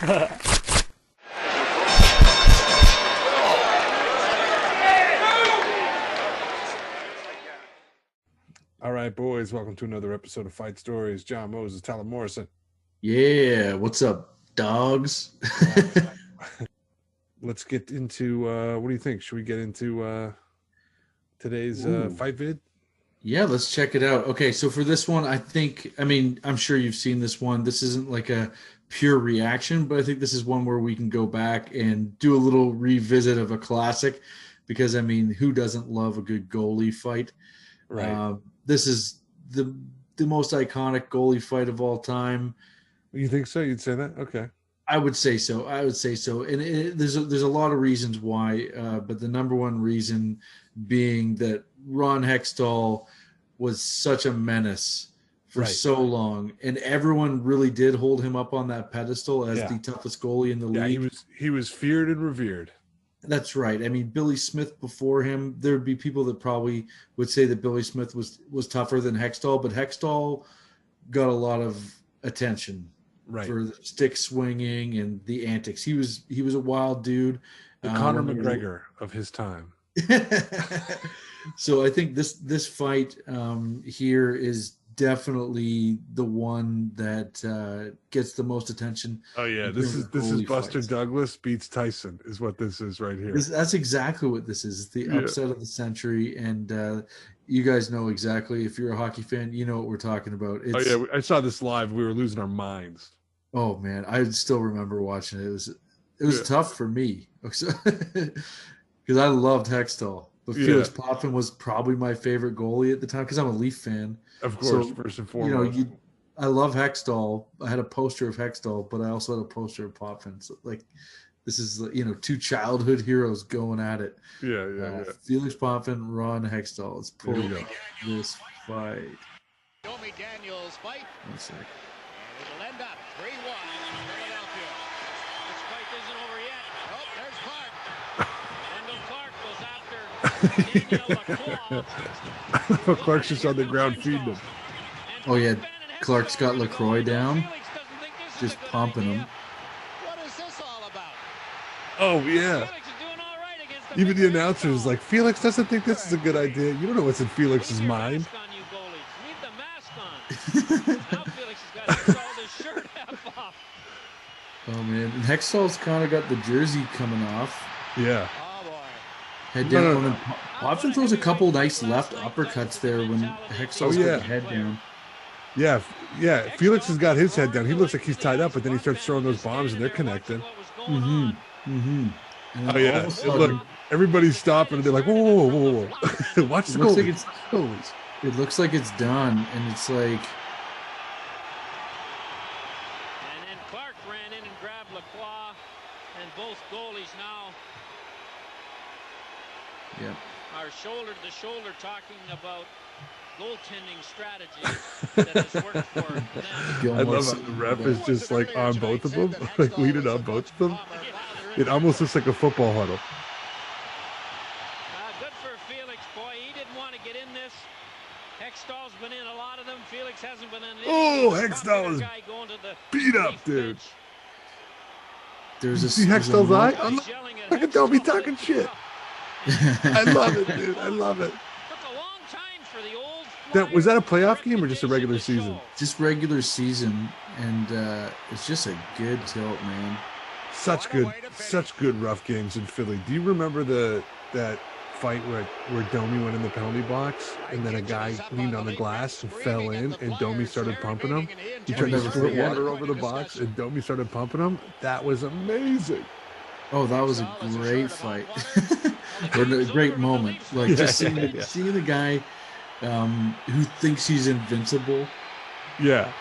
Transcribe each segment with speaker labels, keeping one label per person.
Speaker 1: All right, boys, welcome to another episode of Fight Stories. John Moses, Tyler Morrison.
Speaker 2: Yeah, what's up, dogs?
Speaker 1: Let's get into, what do you think? Should we get into today's fight vid?
Speaker 2: Yeah, let's check it out. Okay, so for this one, I'm sure you've seen this one. This isn't like a pure reaction, but I think this is one where we can go back and do a little revisit of a classic because, who doesn't love a good goalie fight?
Speaker 1: Right.
Speaker 2: This is the most iconic goalie fight of all time.
Speaker 1: You think so? You'd say that? Okay.
Speaker 2: I would say so. And there's a lot of reasons why, but the number one reason being that Ron Hextall was such a menace for so long, and everyone really did hold him up on that pedestal as the toughest goalie in the league.
Speaker 1: Yeah, he was feared and revered.
Speaker 2: That's right. Billy Smith before him, there would be people that probably would say that Billy Smith was tougher than Hextall, but Hextall got a lot of attention for the stick swinging and the antics. He was a wild dude.
Speaker 1: The Conor McGregor of his time.
Speaker 2: So I think this fight here is definitely the one that gets the most attention.
Speaker 1: Oh yeah, this is Buster Douglas beats Tyson is what this is right here.
Speaker 2: That's exactly what this is. It's the upset of the century, and you guys know exactly. If you're a hockey fan, you know what we're talking about.
Speaker 1: I saw this live. We were losing our minds.
Speaker 2: Oh man, I still remember watching it. It was tough for me because I loved Hextall. But Felix Potvin was probably my favorite goalie at the time because I'm a Leaf fan.
Speaker 1: Of course, first and foremost.
Speaker 2: I love Hextall. I had a poster of Hextall, but I also had a poster of Potvin. So, this is, two childhood heroes going at it.
Speaker 1: Yeah.
Speaker 2: Felix Potvin, Ron Hextall. Let's pull this fight.
Speaker 3: Domi Daniels fight.
Speaker 2: One sec.
Speaker 3: And it'll end up 3-1 Philadelphia. This fight isn't over yet. Oh, there's Clark.
Speaker 1: Clark's just on the ground feeding him.
Speaker 2: Oh yeah, Clark's got LaCroix down, just pumping him.
Speaker 3: What is this all about?
Speaker 1: Oh yeah. Even the announcer is like, Felix doesn't think this is a good idea. You don't know what's in Felix's mind.
Speaker 2: Oh man, and Hextall's kind of got the jersey coming off.
Speaker 1: Yeah.
Speaker 2: Head down. No. Potvin throws a couple nice left uppercuts there when Hextall's got the head down.
Speaker 1: Yeah. Felix has got his head down. He looks like he's tied up, but then he starts throwing those bombs and they're connecting.
Speaker 2: Oh yeah.
Speaker 1: Look, everybody's stopping and they're like, whoa. Watch the goalies.
Speaker 2: It looks like it's done, and it's like.
Speaker 3: And then Clark ran in and grabbed Lacroix, and both goalies now.
Speaker 2: Yeah.
Speaker 3: Are shoulder to shoulder talking about goaltending strategy that has worked for them.
Speaker 1: I love how the ref is just like on both of them, like leaning on both of them. It almost looks like a football huddle.
Speaker 3: Good for Felix, boy. He didn't want to get in this. Hextall's been in a lot of them. Felix hasn't been in.
Speaker 1: Oh, Hextall is beat up, dude.
Speaker 2: There's a
Speaker 1: see Hextall's eye? Look at Domi talking shit. I love it, dude. I love it. Was that a playoff game or just a regular season?
Speaker 2: Just regular season, and it's just a good tilt, man.
Speaker 1: Such good rough games in Philly. Do you remember that fight where Domi went in the penalty box and then a guy leaned on the glass and fell in and Domi started pumping him? He tried to squirt water over the box and Domi started pumping him. That was amazing.
Speaker 2: Oh, that was a great fight. Or a great moment. Seeing the guy who thinks he's invincible.
Speaker 1: Yeah.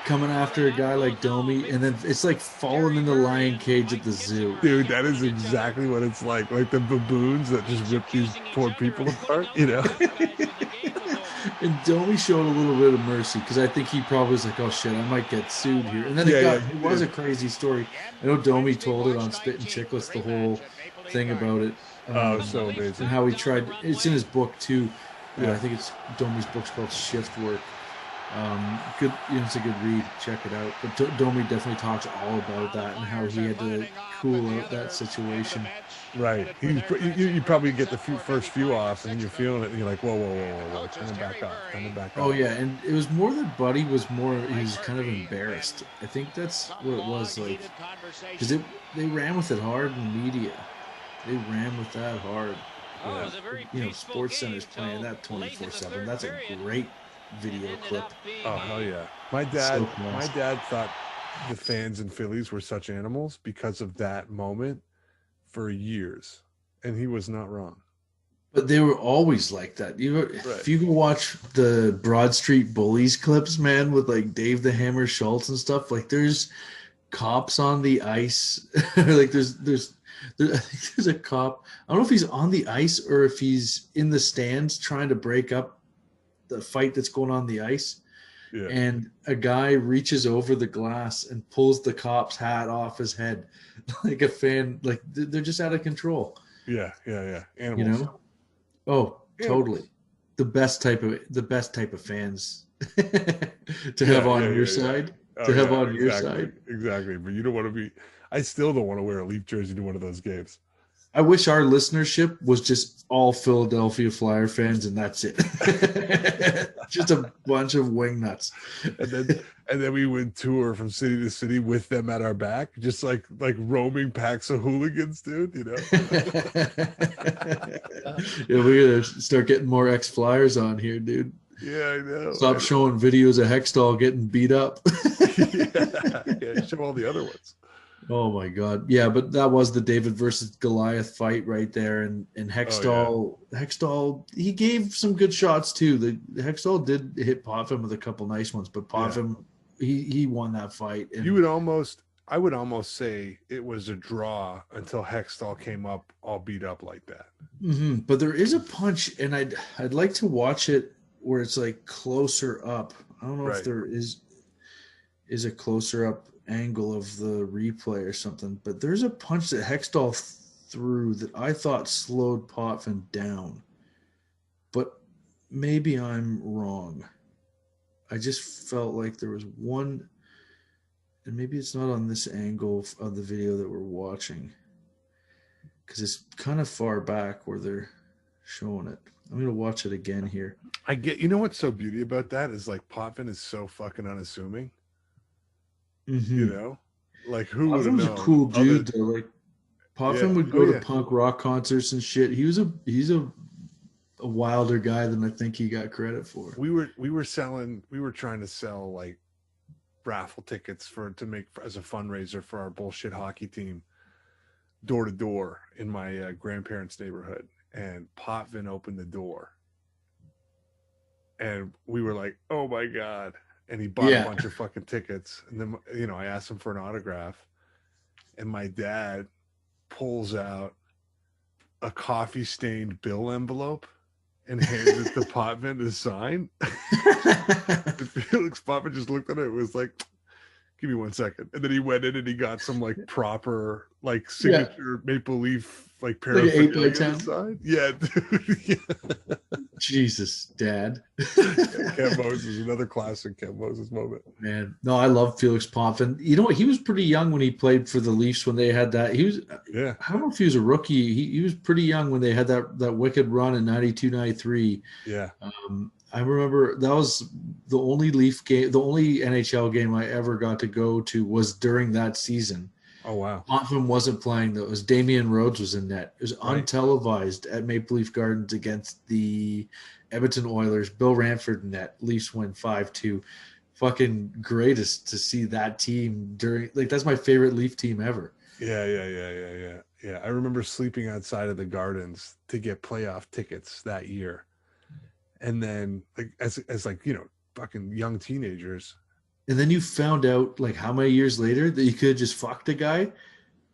Speaker 2: Coming after a guy like Domi, and then it's like falling in the lion cage at the zoo.
Speaker 1: Dude, that is exactly what it's like. Like the baboons that just rip these poor people apart, you know?
Speaker 2: And Domi showed a little bit of mercy because I think he probably was like, oh shit, I might get sued here. And then it was a crazy story. I know Domi told it on Spit and Chicklets, the whole thing about it.
Speaker 1: So amazing.
Speaker 2: And how he tried, it's in his book too. I think it's Domi's book's called Shift Work. Good, it's a good read. Check it out. But Domi definitely talks all about that and how he had to cool out that situation.
Speaker 1: Right. You probably get the first few off, and you're feeling it, and you're like, whoa, whoa, whoa, whoa, whoa, turn it back off, turn it back
Speaker 2: Oh
Speaker 1: off.
Speaker 2: yeah, and it was more that Buddy was more. He was kind of embarrassed. I think that's what it was like, because they ran with it hard in the media. They ran with that hard. Sports Center's playing that 24/7. That's a great video clip.
Speaker 1: Oh hell yeah! My dad thought the fans in Phillies were such animals because of that moment for years, and he was not wrong.
Speaker 2: But they were always like that. If you go watch the Broad Street Bullies clips, man, with like Dave the Hammer Schultz and stuff, like there's cops on the ice. Like I think there's a cop. I don't know if he's on the ice or if he's in the stands trying to break up the fight that's going on the ice. Yeah. And a guy reaches over the glass and pulls the cop's hat off his head, like a fan. Like they're just out of control.
Speaker 1: Yeah. Animals.
Speaker 2: You know? Oh, totally. The best type of fans to have on your side. To have on your side.
Speaker 1: Exactly. But you don't want to be. I still don't want to wear a Leaf jersey to one of those games.
Speaker 2: I wish our listenership was just all Philadelphia Flyer fans, and that's it. Just a bunch of wingnuts.
Speaker 1: And then we would tour from city to city with them at our back, just like roaming packs of hooligans, dude. You know.
Speaker 2: Yeah, we gotta start getting more ex-Flyers on here, dude.
Speaker 1: Yeah, I know.
Speaker 2: Stop showing videos of Hextall getting beat up.
Speaker 1: Yeah, show all the other ones.
Speaker 2: Oh my God. Yeah, but that was the David versus Goliath fight right there. And Hextall, Hextall, he gave some good shots too. The Hextall did hit Potvin with a couple nice ones, but Potvin, he won that fight. And
Speaker 1: I would almost say it was a draw until Hextall came up all beat up like that.
Speaker 2: Mm-hmm. But there is a punch, and I'd like to watch it where it's like closer up. I don't know if there is a closer up angle of the replay or something, but there's a punch that Hextall threw that I thought slowed Potvin down, but maybe I'm wrong. I just felt like there was one, and maybe it's not on this angle of the video that we're watching because it's kind of far back where they're showing it. I'm going to watch it again here.
Speaker 1: You know what's so beauty about that is like Potvin is so fucking unassuming.
Speaker 2: Mm-hmm.
Speaker 1: You know, like who would have known?
Speaker 2: A cool dude though. Like Potvin would go to punk rock concerts and shit. He's a wilder guy than I think he got credit for.
Speaker 1: We were trying to sell like raffle tickets to make as a fundraiser for our bullshit hockey team, door to door in my grandparents' neighborhood, and Potvin opened the door, and we were like, "Oh my God." And he bought a bunch of fucking tickets. And then, I asked him for an autograph. And my dad pulls out a coffee-stained bill envelope and hands it to Potvin to sign. Felix Potvin just looked at it. It was like, give me 1 second. And then he went in and he got some, like, proper, like, signature Maple Leaf, like, paraphernalia
Speaker 2: like 8x10?
Speaker 1: Yeah, dude. Yeah.
Speaker 2: Jesus, Dad.
Speaker 1: Ken Moses, another classic Ken Moses moment.
Speaker 2: Man, no, I love Felix Potvin. You know what? He was pretty young when he played for the Leafs when they had that. He was, I don't know if he was a rookie. He was pretty young when they had that wicked run in 92, 93.
Speaker 1: Yeah.
Speaker 2: I remember that was the only Leaf game, the only NHL game I ever got to go to was during that season.
Speaker 1: Oh, wow.
Speaker 2: Potvin wasn't playing, though. It was Damian Rhodes was in net. It was untelevised at Maple Leaf Gardens against the Edmonton Oilers. Bill Ranford in net. Leafs win 5-2. Fucking greatest to see that team during – like, that's my favorite Leaf team ever.
Speaker 1: Yeah. I remember sleeping outside of the Gardens to get playoff tickets that year. And then, like, as fucking young teenagers –
Speaker 2: and then you found out, like, how many years later that you could have just fucked a guy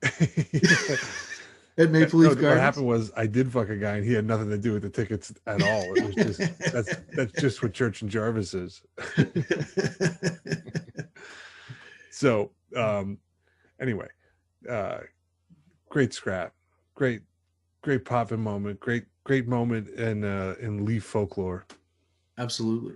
Speaker 2: at Maple Leaf Gardens?
Speaker 1: What happened was I did fuck a guy, and he had nothing to do with the tickets at all. It was just that's just what Church and Jarvis is. So, anyway, great scrap, great Potvin moment, great moment in Leaf folklore.
Speaker 2: Absolutely.